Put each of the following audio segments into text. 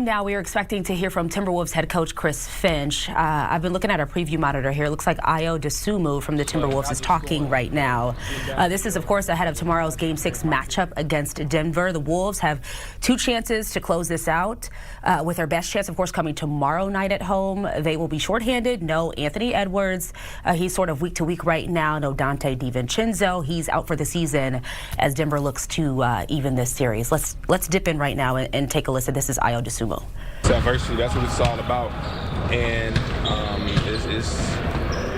now, we are expecting to hear from Timberwolves head coach Chris Finch. I've been looking at our preview monitor here. It looks like Dosunmu from the Timberwolves is talking right now. This is, of course, ahead of tomorrow's Game 6 matchup against Denver. The Wolves have 2 chances to close this out, with their best chance, of course, coming tomorrow night at home. They will be shorthanded. No Anthony Edwards. He's sort of week to week right now. No Dante DiVincenzo. He's out for the season as Denver looks to even this series. Let's dip in right now and take a listen. This is Dosunmu. It's adversity. That's what it's all about. And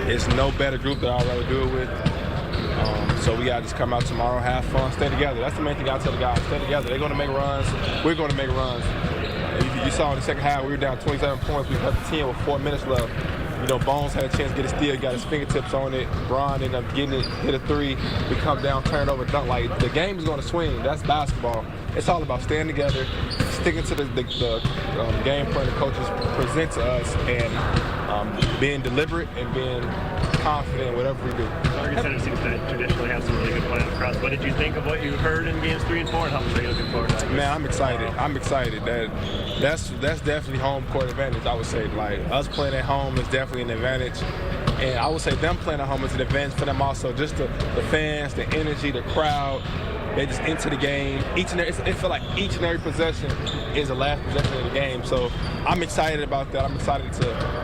it's no better group that I'd rather do it with. So we got to just come out tomorrow, have fun, stay together. That's the main thing I tell the guys. Stay together. They're going to make runs. We're going to make runs. You saw in the second half, we were down 27 points. We cut the 10 with 4 minutes left. You know, Bones had a chance to get a steal, got his fingertips on it. Bron ended up getting it, hit a 3. We come down, turn over, dunk. Like, the game is going to swing. That's basketball. It's all about staying together, sticking to the game plan the coaches present to us, and being deliberate and being confident in whatever we do. Oregon Center seems to traditionally have some really good plans across. What did you think of what you heard in games 3 and 4, and how much are you looking forward to? Man, I'm excited. I'm excited. That's definitely home court advantage, I would say. Like, us playing at home is definitely an advantage. And I would say them playing at home is an advantage for them also. Just the fans, the energy, the crowd. They just into the game. It feels like each and every possession is the last possession of the game. So I'm excited about that. I'm excited to,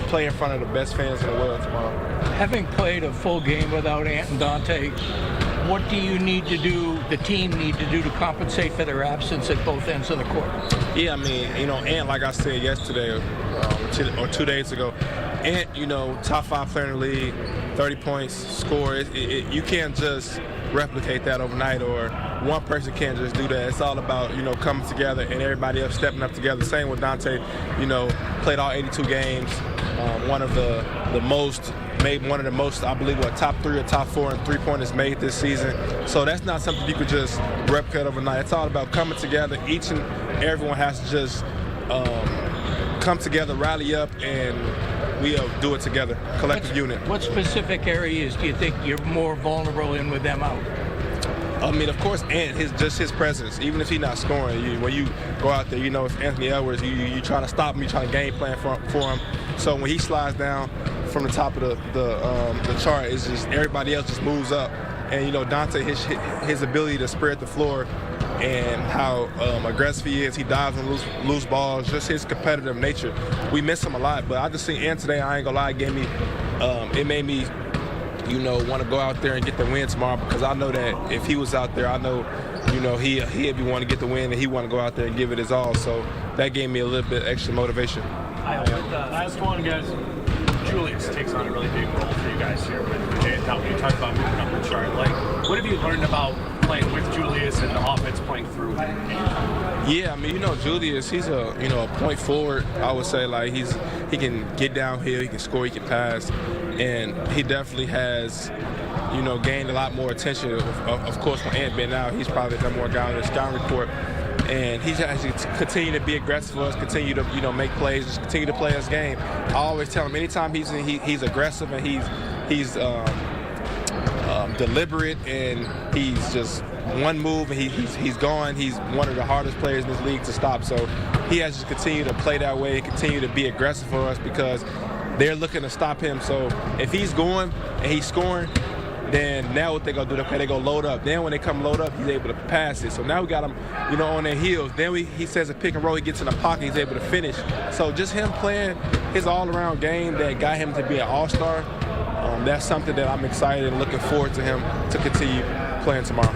play in front of the best fans in the world tomorrow. Having played a full game without Ant and Dante, what do you need to do, the team need to do to compensate for their absence at both ends of the court? Yeah, I mean, Ant, like I said yesterday or 2 days ago, Ant, top 5 player in the league, 30 points, score. You can't just replicate that overnight, or one person can't just do that. It's all about, coming together and everybody else stepping up together. Same with Dante, played all 82 games. One of the most, I believe, top 3 or top 4 in three-pointers made this season. So that's not something you could just replicate overnight. It's all about coming together. Each and everyone has to just come together, rally up, and we do it together, collective unit. What specific areas do you think you're more vulnerable in with them out? I mean, of course, Ant, his presence, even if he's not scoring, when you go out there, it's Anthony Edwards, you trying to stop him, you trying to game plan for him. So when he slides down from the top of the chart, it's just everybody else just moves up. And, Dante, his ability to spread the floor and how aggressive he is, he dives on loose balls, just his competitive nature. We miss him a lot, but I just seen Ant today, I ain't gonna lie, it made me, want to go out there and get the win tomorrow, because I know that if he was out there, I know, he'd be wanting to get the win, and he want to go out there and give it his all. So that gave me a little bit extra motivation. Last one, guys. Julius takes on a really big role for you guys here with Jay and Tal. You talked about moving up the chart. What have you learned about playing with Julius and the offense playing through him? Yeah, I mean, Julius, he's a point forward. I would say, he can get downhill, he can score, he can pass, and he definitely has, gained a lot more attention. Of course, when Ant been out, he's probably the number 1 guy on the scouting report. And he has to continue to be aggressive for us, continue to make plays, just continue to play his game. I always tell him, anytime he's aggressive and he's deliberate, and he's just one move and he's gone. He's one of the hardest players in this league to stop. So he has to continue to play that way, continue to be aggressive for us, because they're looking to stop him. So if he's going and he's scoring, then now what they gonna do? Okay, they go load up. Then when they come load up, he's able to pass it. So now we got him, on their heels. Then he says a pick and roll, he gets in the pocket, he's able to finish. So just him playing his all-around game that got him to be an all-star, that's something that I'm excited and looking forward to him to continue playing tomorrow.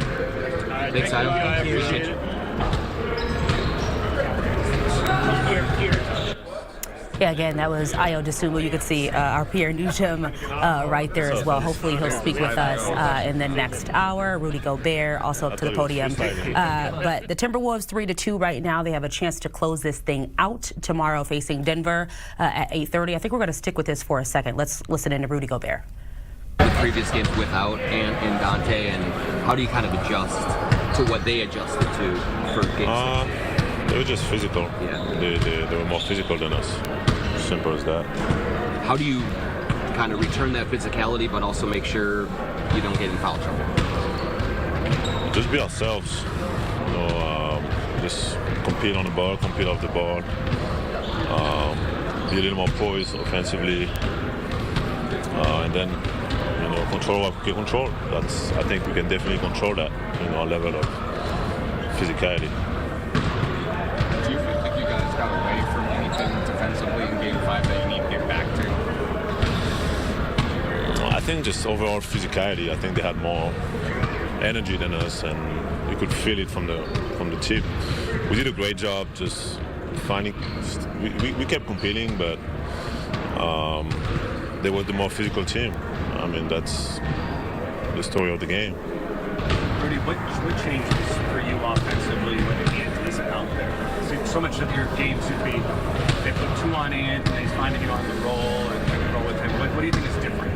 Thanks, Adam. I appreciate it. Yeah, again, that was Dosunmu. You could see our Pierre Nugent right there as well. Hopefully he'll speak with us in the next hour. Rudy Gobert also up to the podium. But the Timberwolves 3-2 right now. They have a chance to close this thing out tomorrow facing Denver at 8:30. I think we're going to stick with this for a second. Let's listen in to Rudy Gobert. The previous games without Ant and Dante, and how do you kind of adjust to what they adjusted to for Game 6? They were just physical. Yeah. They were more physical than us. Simple as that. How do you kind of return that physicality, but also make sure you don't get in foul trouble? Just be ourselves. just compete on the ball, compete off the ball, be a little more poised offensively, and then control what we can control. I think we can definitely control that, our level of physicality. Do you feel like you guys got away from anything defensively in Game 5 that you need to get back to? I think just overall physicality. I think they had more energy than us, and you could feel it from the tip. We did a great job just finding. We kept competing, but they were the more physical team. I mean, that's the story of the game. Rudy, what changes for you offensively when Ant isn't out there? So much of your game should be they put 2 on Ant and he's finding you on the roll and roll with him. What do you think is different?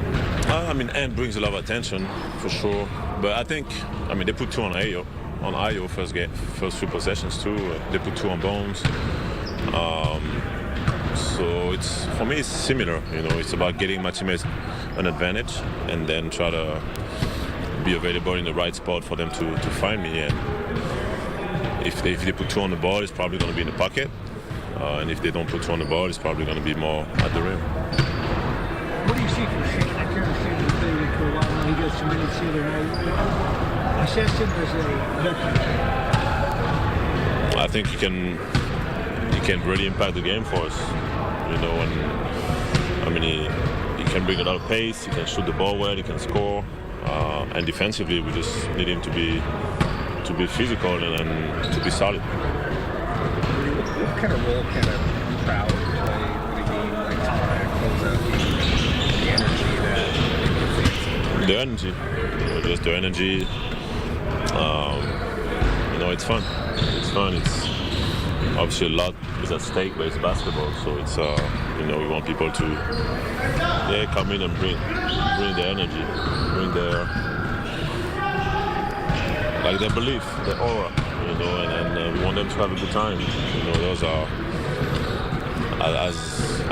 I mean, Ant brings a lot of attention for sure, but I think they put 2 on Ayo. On Ayo first 3 possessions too. They put 2 on Bones. So for me it's similar. It's about getting my teammates an advantage and then try to be available in the right spot for them to find me. And if they put 2 on the ball, it's probably going to be in the pocket. And if they don't put 2 on the ball, it's probably going to be more at the rim. What do you see from Shane? I can't understand his ability for a while now. He gets some minutes here and assess him as a veteran. I think he can really impact the game for us. He can bring a lot of pace. He can shoot the ball well. He can score. And defensively, we just need him to be physical and to be solid. What kind of role can a crowd play in a game like close out? The energy that The energy, just the energy. It's fun. It's fun. It's obviously a lot is at stake, but it's basketball, so it's we want people to come in and bring the energy, bring their belief, their aura, and we want them to have a good time. Those are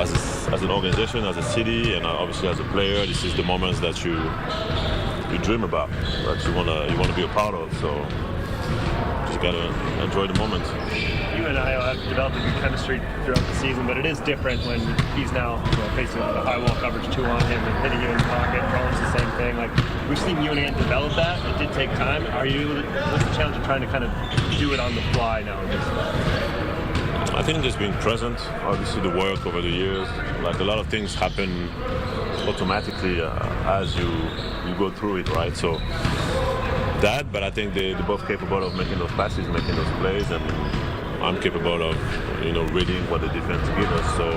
as an organization, as a city, and obviously as a player, this is the moments that you dream about, that you wanna be a part of. So just gotta enjoy the moment. You and I have developed a good chemistry throughout the season, but it is different when he's now facing the high wall coverage 2 on him and hitting you in the pocket. Rollins the same thing. We've seen you and Ant develop that. It did take time. What's the challenge of trying to kind of do it on the fly now? I think just being present. Obviously, the work over the years. A lot of things happen automatically as you go through it, right? So but I think they're both capable of making those passes, making those plays, and I'm capable of, reading what the defense gives us. So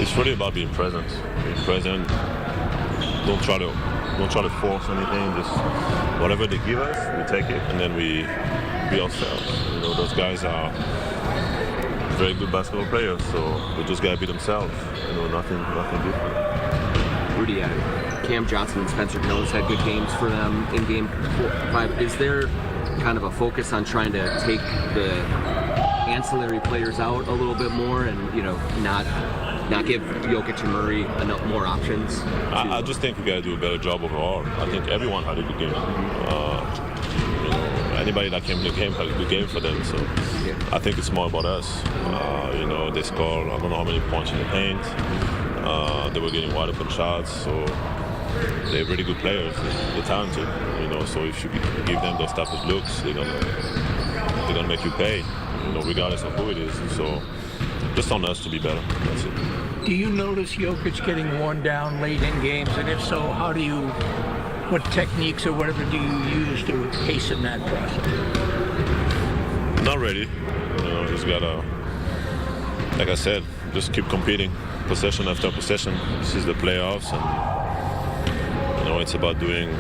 it's really about being present. Being present. Don't try to force anything. Just whatever they give us, we take it, and then we be ourselves. Those guys are very good basketball players, so they just gotta be themselves. Nothing different. Rudy, Cam Johnson and Spencer Jones had good games for them in Game 5. Is there kind of a focus on trying to take the ancillary players out a little bit more and not give Jokic and Murray more options? I just think we got to do a better job overall. I think everyone had a good game. Anybody that came in the game had a good game for them. So I think it's more about us. They scored I don't know how many points in the paint. They were getting wide open shots. So they're really good players. They're talented. So if you give them those type of looks, they're gonna make you pay. Regardless of who it is. So just on us to be better. That's it. Do you notice Jokic getting worn down late in games? And if so, what techniques or whatever do you use to hasten that process? Not really. Just gotta, like I said, just keep competing, possession after possession. This is the playoffs, and it's about giving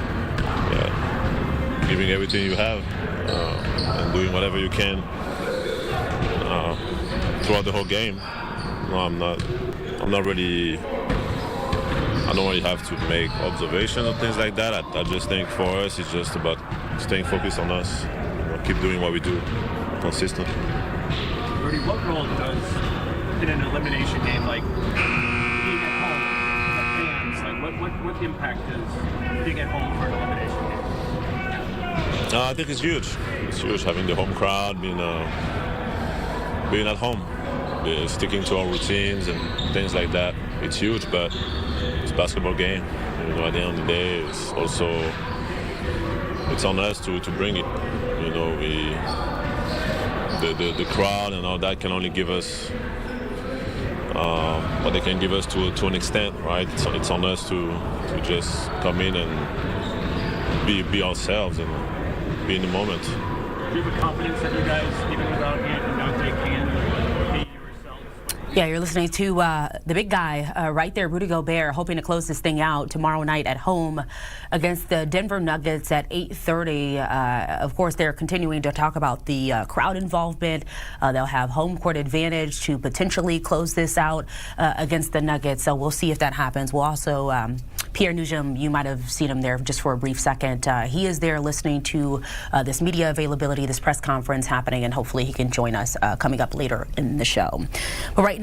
everything you have and doing whatever you can throughout the whole game. I don't really have to make observations or things like that. I just think for us, it's just about staying focused on us. Keep doing what we do, consistent. Rudy, what role does in an elimination game being at home, fans, what impact does being at home for an elimination game? I think it's huge. It's huge having the home crowd, being at home, sticking to our routines and things like that. It's huge, but it's a basketball game. You know, at the end of the day, it's also it's on us to bring it. You know, the crowd and all that can only give us what they can give us to an extent, right? It's on us to just come in and be ourselves and be in the moment. Do you have a confidence that you guys, even without Ant and Dante, can be yourselves? Yeah, you're listening to the big guy right there, Rudy Gobert, hoping to close this thing out tomorrow night at home against the Denver Nuggets at 8:30. Of course, they're continuing to talk about the crowd involvement. They'll have home court advantage to potentially close this out against the Nuggets. So we'll see if that happens. We'll also, Pierre Nugent, you might have seen him there just for a brief second. He is there listening to this media availability, this press conference happening, and hopefully he can join us coming up later in the show. But right